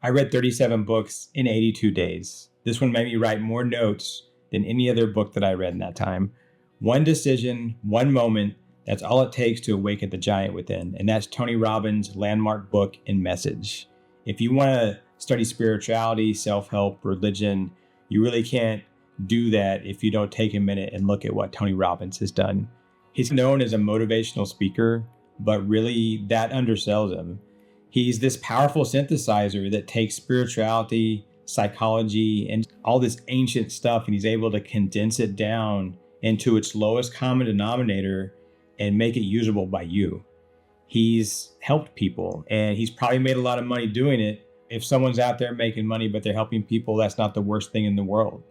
I read 37 books in 82 days. This one made me write more notes than any other book that I read in that time. One decision, one moment, that's all it takes to awaken the giant within. And that's Tony Robbins' landmark book and message. If you want to study spirituality, self-help, religion, you really can't do that if you don't take a minute and look at what Tony Robbins has done. He's known as a motivational speaker, but really that undersells him. He's this powerful synthesizer that takes spirituality, psychology, and all this ancient stuff, and he's able to condense it down into its lowest common denominator and make it usable by you. He's helped people, and he's probably made a lot of money doing it. If someone's out there making money, but they're helping people, that's not the worst thing in the world.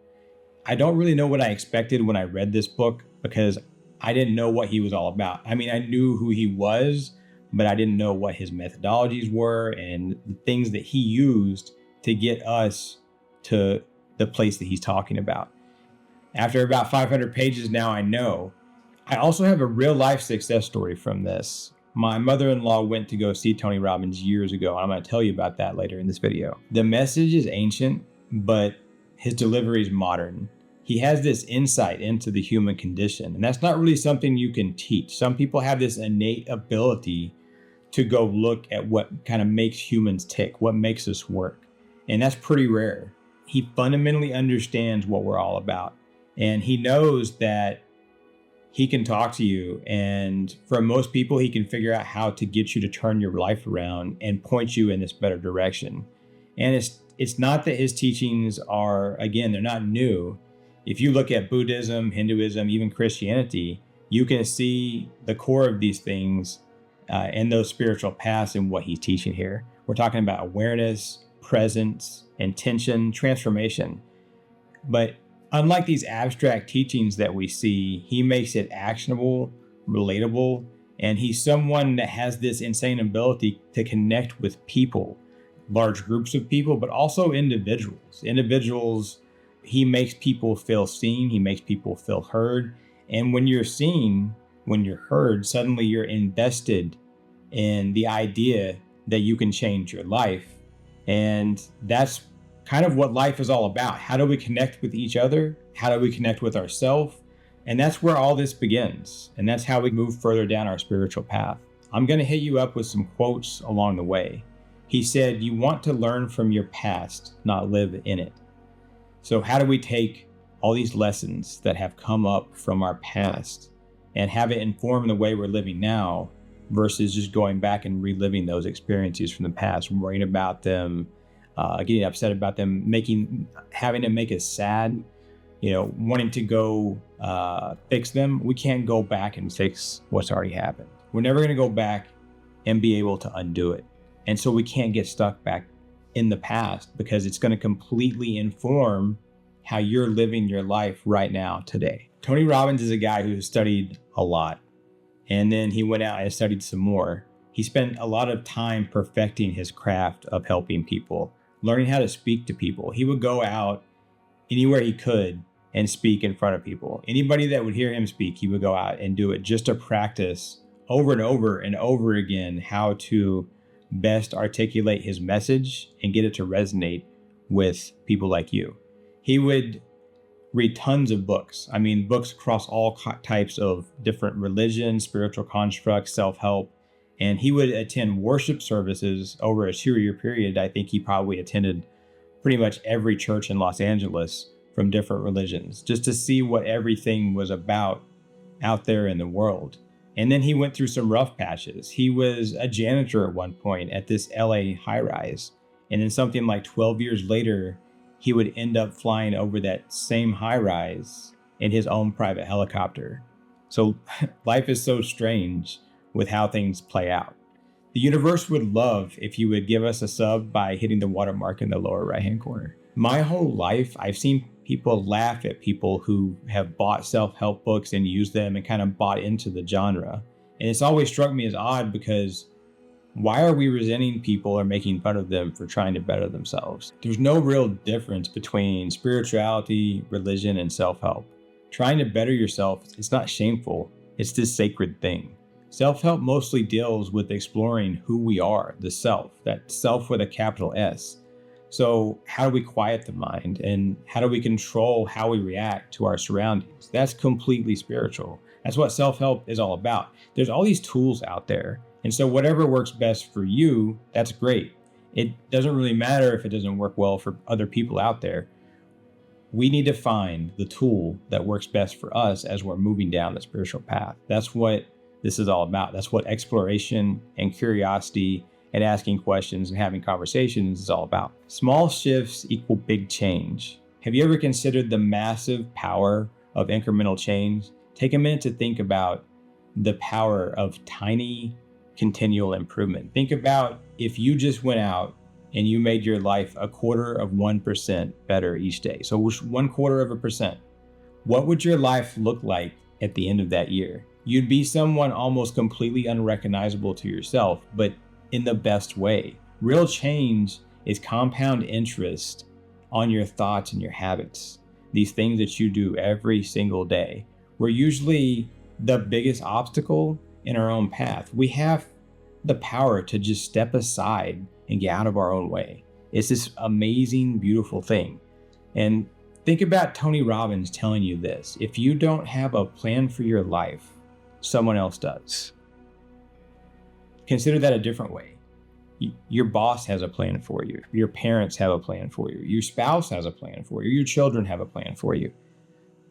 I don't really know what I expected when I read this book because I didn't know what he was all about. I mean, I knew who he was, but I didn't know what his methodologies were and the things that he used to get us to the place that he's talking about. After about 500 pages now, I know. I also have a real life success story from this. My mother-in-law went to go see Tony Robbins years ago, and I'm going to tell you about that later in this video. The message is ancient, but his delivery is modern. He has this insight into the human condition, and that's not really something you can teach. Some people have this innate ability to go look at what kind of makes humans tick, what makes us work. And that's pretty rare. He fundamentally understands what we're all about. And he knows that he can talk to you. And for most people, he can figure out how to get you to turn your life around and point you in this better direction. And it's not that his teachings are, again, they're not new. If you look at Buddhism, Hinduism, even Christianity, you can see the core of these things and those spiritual paths in what he's teaching here. We're talking about awareness, presence, intention, transformation. But unlike these abstract teachings that we see, he makes it actionable, relatable, and he's someone that has this insane ability to connect with people, large groups of people, but also individuals. He makes people feel seen, he makes people feel heard. And when you're seen, when you're heard, suddenly you're invested in the idea that you can change your life. And that's kind of what life is all about. How do we connect with each other? How do we connect with ourselves? And that's where all this begins. And that's how we move further down our spiritual path. I'm going to hit you up with some quotes along the way. He said, you want to learn from your past, not live in it. So how do we take all these lessons that have come up from our past and have it inform the way we're living now versus just going back and reliving those experiences from the past, worrying about them, getting upset about them, having them make us sad, wanting to go fix them. We can't go back and fix what's already happened. We're never going to go back and be able to undo it. And so we can't get stuck back in the past because it's going to completely inform how you're living your life right now today. Tony Robbins is a guy who studied a lot, and then he went out and studied some more. He spent a lot of time perfecting his craft of helping people, learning how to speak to people. He would go out anywhere he could and speak in front of people. Anybody that would hear him speak, he would go out and do it just to practice over and over and over again how to best articulate his message and get it to resonate with people like you. He would read tons of books. I mean, books across all types of different religions, spiritual constructs, self-help. And he would attend worship services over a 2-year period. I think he probably attended pretty much every church in Los Angeles from different religions, just to see what everything was about out there in the world. And then he went through some rough patches. He was a janitor at one point at this LA high-rise. And then something like 12 years later, he would end up flying over that same high-rise in his own private helicopter. So life is so strange with how things play out. The universe would love if you would give us a sub by hitting the watermark in the lower right-hand corner. My whole life, I've seen people laugh at people who have bought self-help books and used them and kind of bought into the genre. And it's always struck me as odd because why are we resenting people or making fun of them for trying to better themselves? There's no real difference between spirituality, religion, and self-help. Trying to better yourself, it's not shameful. It's this sacred thing. Self-help mostly deals with exploring who we are, the self, that self with a capital S. So how do we quiet the mind, and how do we control how we react to our surroundings? That's completely spiritual. That's what self-help is all about. There's all these tools out there. And so whatever works best for you, that's great. It doesn't really matter if it doesn't work well for other people out there. We need to find the tool that works best for us as we're moving down the spiritual path. That's what this is all about. That's what exploration and curiosity and asking questions and having conversations is all about. Small shifts equal big change. Have you ever considered the massive power of incremental change? Take a minute to think about the power of tiny continual improvement. Think about if you just went out and you made your life 1/4% better each day. So 1/4%. What would your life look like at the end of that year? You'd be someone almost completely unrecognizable to yourself, but in the best way. Real change is compound interest on your thoughts and your habits. These things that you do every single day. We're usually the biggest obstacle in our own path. We have the power to just step aside and get out of our own way. It's this amazing, beautiful thing. And think about Tony Robbins telling you this: if you don't have a plan for your life, someone else does. Consider that a different way. Your boss has a plan for you. Your parents have a plan for you. Your spouse has a plan for you. Your children have a plan for you.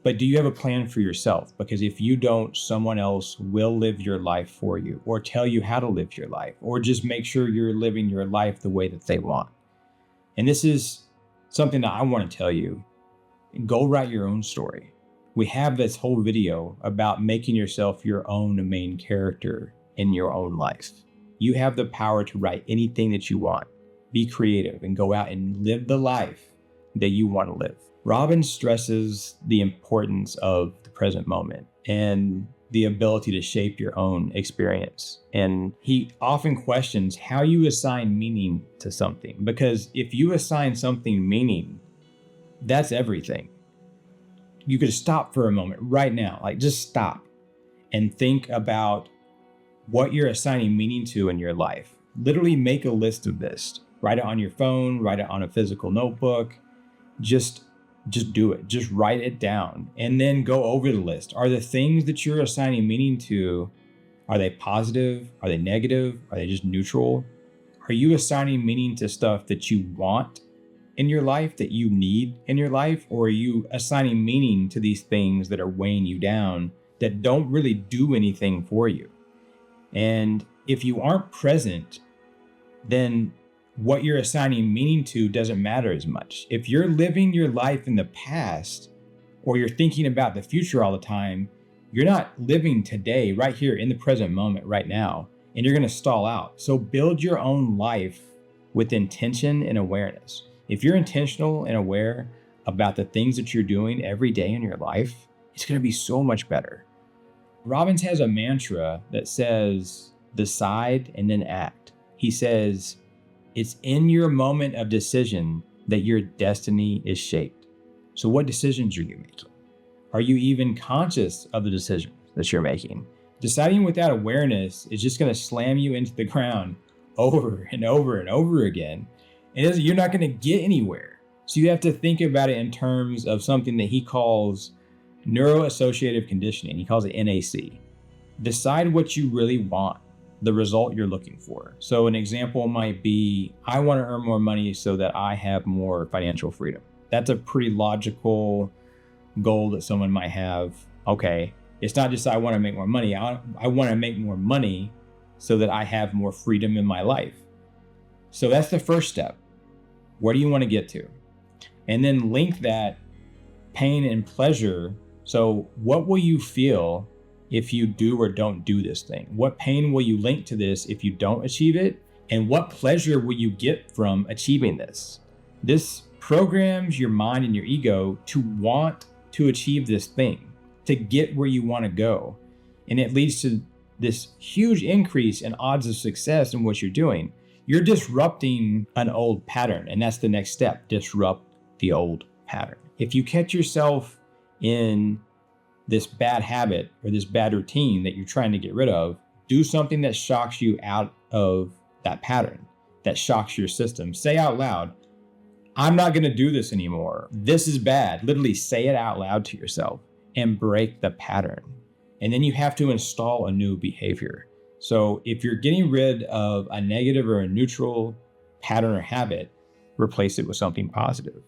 But do you have a plan for yourself? Because if you don't, someone else will live your life for you, or tell you how to live your life, or just make sure you're living your life the way that they want. And this is something that I want to tell you. Go write your own story. We have this whole video about making yourself your own main character in your own life. You have the power to write anything that you want. Be creative and go out and live the life that you want to live. Robbins stresses the importance of the present moment and the ability to shape your own experience. And he often questions how you assign meaning to something, because if you assign something meaning, that's everything. You could stop for a moment right now, like just stop and think about what you're assigning meaning to in your life. Literally make a list of this. Write it on your phone, write it on a physical notebook. Just do it. Just write it down and then go over the list. Are the things that you're assigning meaning to, are they positive? Are they negative? Are they just neutral? Are you assigning meaning to stuff that you want in your life, that you need in your life? Or are you assigning meaning to these things that are weighing you down, that don't really do anything for you? And if you aren't present, then what you're assigning meaning to doesn't matter as much. If you're living your life in the past, or you're thinking about the future all the time, you're not living today, right here in the present moment, right now, and you're going to stall out. So build your own life with intention and awareness. If you're intentional and aware about the things that you're doing every day in your life, it's going to be so much better. Robbins has a mantra that says, decide and then act. He says, it's in your moment of decision that your destiny is shaped. So what decisions are you making? Are you even conscious of the decisions that you're making? Deciding without awareness is just going to slam you into the ground over and over and over again. And you're not going to get anywhere. So you have to think about it in terms of something that he calls neuroassociative conditioning. He calls it NAC. Decide what you really want, the result you're looking for. So an example might be, I want to earn more money so that I have more financial freedom. That's a pretty logical goal that someone might have. Okay, it's not just I want to make more money. I want to make more money so that I have more freedom in my life. So that's the first step. Where do you want to get to? And then link that pain and pleasure. So what will you feel if you do or don't do this thing? What pain will you link to this if you don't achieve it? And what pleasure will you get from achieving this? This programs your mind and your ego to want to achieve this thing, to get where you want to go. And it leads to this huge increase in odds of success in what you're doing. You're disrupting an old pattern, and that's the next step. Disrupt the old pattern. If you catch yourself in this bad habit or this bad routine that you're trying to get rid of, do something that shocks you out of that pattern, that shocks your system. Say out loud, I'm not going to do this anymore. This is bad. Literally say it out loud to yourself and break the pattern. And then you have to install a new behavior. So if you're getting rid of a negative or a neutral pattern or habit, replace it with something positive.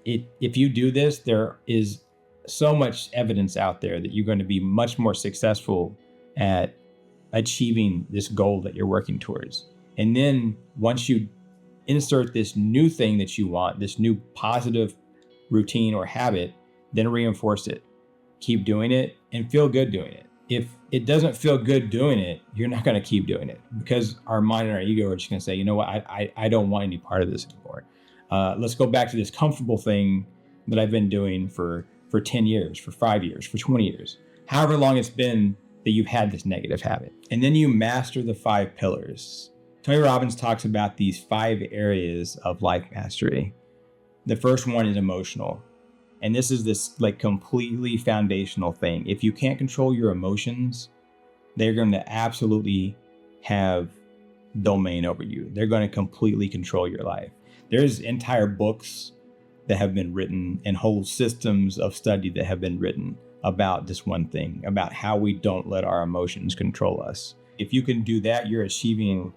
If you do this, there is so much evidence out there that you're going to be much more successful at achieving this goal that you're working towards. And then once you insert this new thing that you want, this new positive routine or habit, then reinforce it. Keep doing it and feel good doing it. If it doesn't feel good doing it, you're not going to keep doing it, because our mind and our ego are just going to say, you know what, I don't want any part of this anymore. Let's go back to this comfortable thing that I've been doing for 10 years, for 5 years, for 20 years, however long it's been that you've had this negative habit. And then you master the 5 pillars. Tony Robbins talks about these 5 areas of life mastery. The first one is emotional. And this is this like completely foundational thing. If you can't control your emotions, they're going to absolutely have domain over you. They're going to completely control your life. There's entire books that have been written and whole systems of study that have been written about this one thing, about how we don't let our emotions control us. If you can do that, you're achieving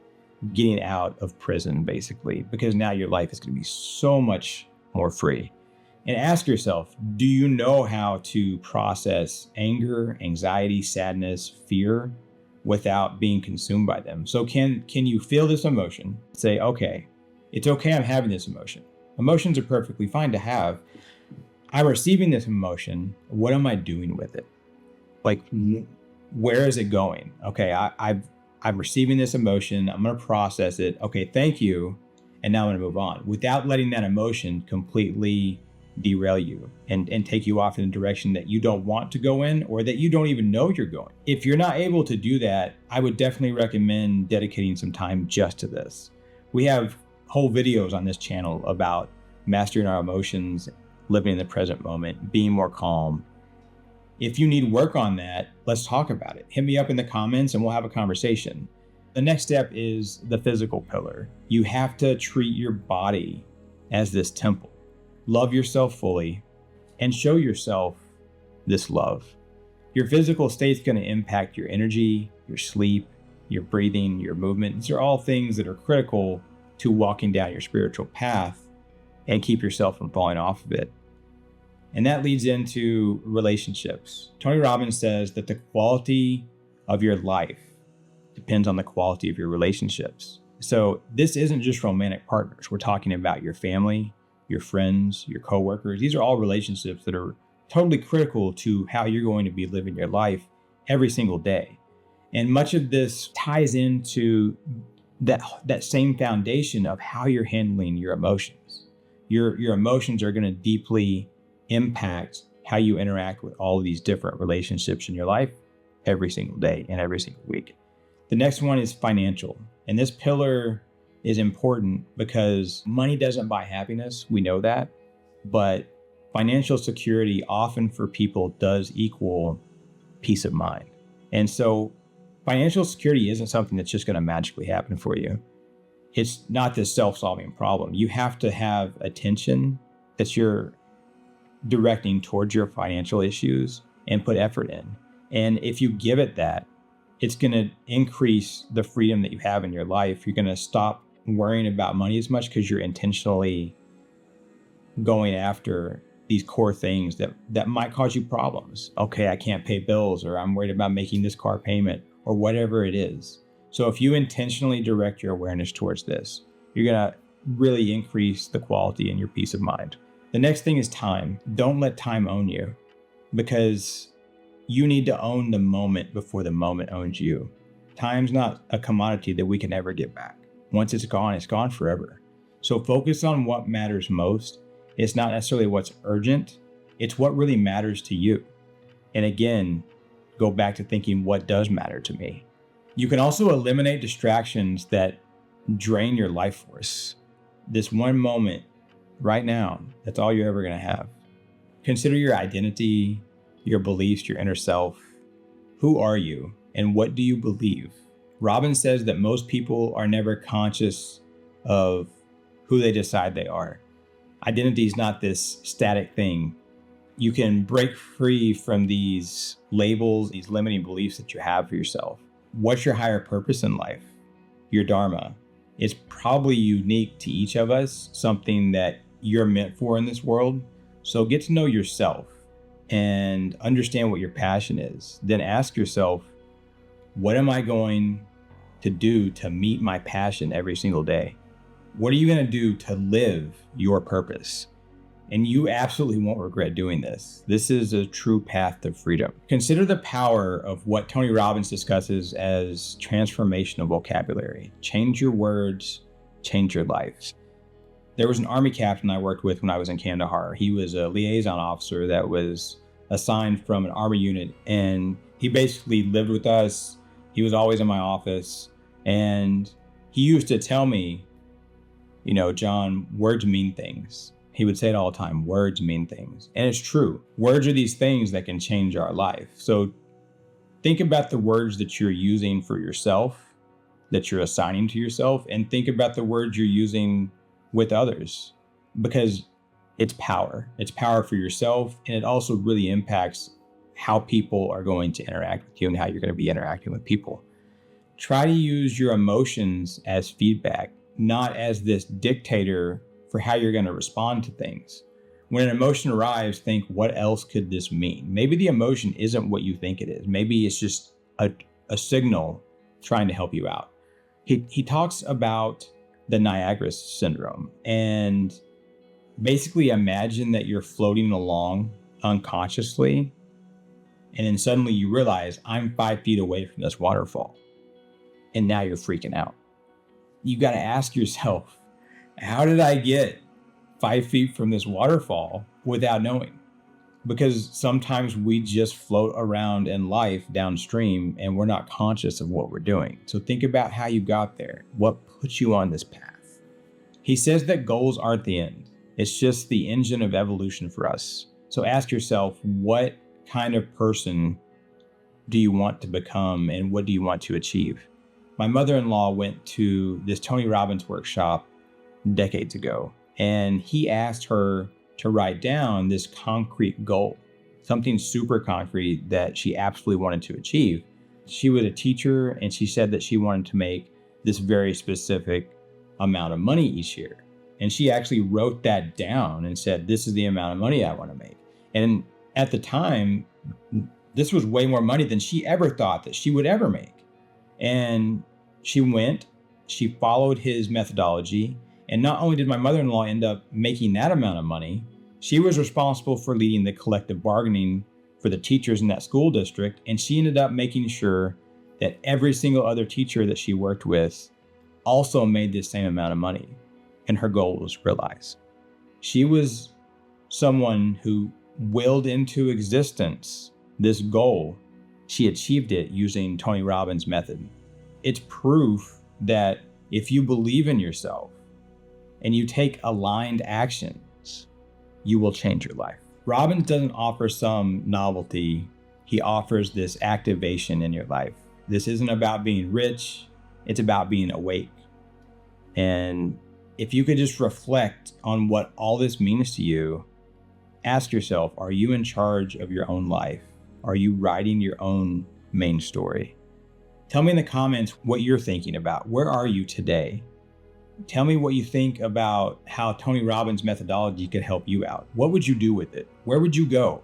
getting out of prison, basically, because now your life is going to be so much more free. And ask yourself, do you know how to process anger, anxiety, sadness, fear without being consumed by them? So can you feel this emotion? Say, okay, it's okay, I'm having this emotion. Emotions are perfectly fine to have. I'm receiving this emotion. What am I doing with it? Like, where is it going? Okay, I'm receiving this emotion. I'm going to process it. Okay, thank you. And now I'm going to move on without letting that emotion completely derail you and take you off in a direction that you don't want to go in, or that you don't even know you're going. If you're not able to do that, I would definitely recommend dedicating some time just to this. We have whole videos on this channel about mastering our emotions, living in the present moment, being more calm. If you need work on that, let's talk about it. Hit me up in the comments and we'll have a conversation. The next step is the physical pillar. You have to treat your body as this temple. Love yourself fully and show yourself this love. Your physical state is going to impact your energy, your sleep, your breathing, your movement. These are all things that are critical to walking down your spiritual path and keep yourself from falling off of it. And that leads into relationships. Tony Robbins says that the quality of your life depends on the quality of your relationships. So this isn't just romantic partners. We're talking about your family, your friends, your coworkers. These are all relationships that are totally critical to how you're going to be living your life every single day. And much of this ties into that same foundation of how you're handling your emotions. Your emotions are going to deeply impact how you interact with all of these different relationships in your life every single day and every single week. The next one is financial. And this pillar is important because money doesn't buy happiness. We know that. But financial security often for people does equal peace of mind. And so financial security isn't something that's just going to magically happen for you. It's not this self-solving problem. You have to have attention that you're directing towards your financial issues and put effort in. And if you give it that, it's going to increase the freedom that you have in your life. You're going to stop worrying about money as much because you're intentionally going after these core things that might cause you problems. Okay, I can't pay bills, or I'm worried about making this car payment, or whatever it is. So if you intentionally direct your awareness towards this, you're going to really increase the quality and your peace of mind. The next thing is time. Don't let time own you, because you need to own the moment before the moment owns you. Time's not a commodity that we can ever get back. Once it's gone forever. So focus on what matters most. It's not necessarily what's urgent. It's what really matters to you. And again, go back to thinking, what does matter to me? You can also eliminate distractions that drain your life force. This one moment right now, that's all you're ever going to have. Consider your identity, your beliefs, your inner self. Who are you and what do you believe? Robbins says that most people are never conscious of who they decide they are. Identity is not this static thing. You can break free from these labels, these limiting beliefs that you have for yourself. What's your higher purpose in life? Your dharma. It's probably unique to each of us, something that you're meant for in this world. So get to know yourself and understand what your passion is. Then ask yourself, what am I going to do to meet my passion every single day? What are you going to do to live your purpose? And you absolutely won't regret doing this. This is a true path to freedom. Consider the power of what Tony Robbins discusses as transformational vocabulary. Change your words, change your life. There was an Army captain I worked with when I was in Kandahar. He was a liaison officer that was assigned from an Army unit, and he basically lived with us. He was always in my office, and he used to tell me, John, words mean things. He would say it all the time, words mean things. And it's true. Words are these things that can change our life. So think about the words that you're using for yourself, that you're assigning to yourself, and think about the words you're using with others, because it's power. It's power for yourself, and it also really impacts how people are going to interact with you and how you're going to be interacting with people. Try to use your emotions as feedback, not as this dictator for how you're going to respond to things. When an emotion arrives, think, what else could this mean? Maybe the emotion isn't what you think it is. Maybe it's just a signal trying to help you out. He talks about the Niagara syndrome, and basically imagine that you're floating along unconsciously, and then suddenly you realize, I'm 5 feet away from this waterfall. And now you're freaking out. You got to ask yourself, how did I get 5 feet from this waterfall without knowing? Because sometimes we just float around in life downstream and we're not conscious of what we're doing. So think about how you got there. What put you on this path? He says that goals aren't the end. It's just the engine of evolution for us. So ask yourself, what kind of person do you want to become and what do you want to achieve? My mother-in-law went to this Tony Robbins workshop decades ago, and he asked her to write down this concrete goal, something super concrete that she absolutely wanted to achieve. She was a teacher, and she said that she wanted to make this very specific amount of money each year. And she actually wrote that down and said, this is the amount of money I want to make. And at the time, this was way more money than she ever thought that she would ever make. And she followed his methodology. And not only did my mother-in-law end up making that amount of money, she was responsible for leading the collective bargaining for the teachers in that school district. And she ended up making sure that every single other teacher that she worked with also made the same amount of money. And her goal was realized. She was someone who willed into existence this goal. She achieved it using Tony Robbins' method. It's proof that if you believe in yourself and you take aligned actions, you will change your life. Robbins doesn't offer some novelty. He offers this activation in your life. This isn't about being rich. It's about being awake. And if you could just reflect on what all this means to you, ask yourself, are you in charge of your own life? Are you writing your own main story? Tell me in the comments what you're thinking about. Where are you today? Tell me what you think about how Tony Robbins' methodology could help you out. What would you do with it? Where would you go?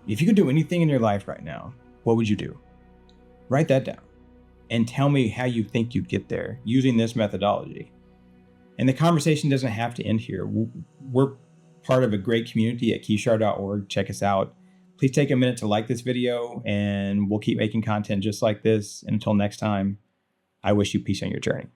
If you could do anything in your life right now, what would you do? Write that down and tell me how you think you'd get there using this methodology. And the conversation doesn't have to end here. We're part of a great community at keyshar.org. Check us out. Please take a minute to like this video, and we'll keep making content just like this. And until next time, I wish you peace on your journey.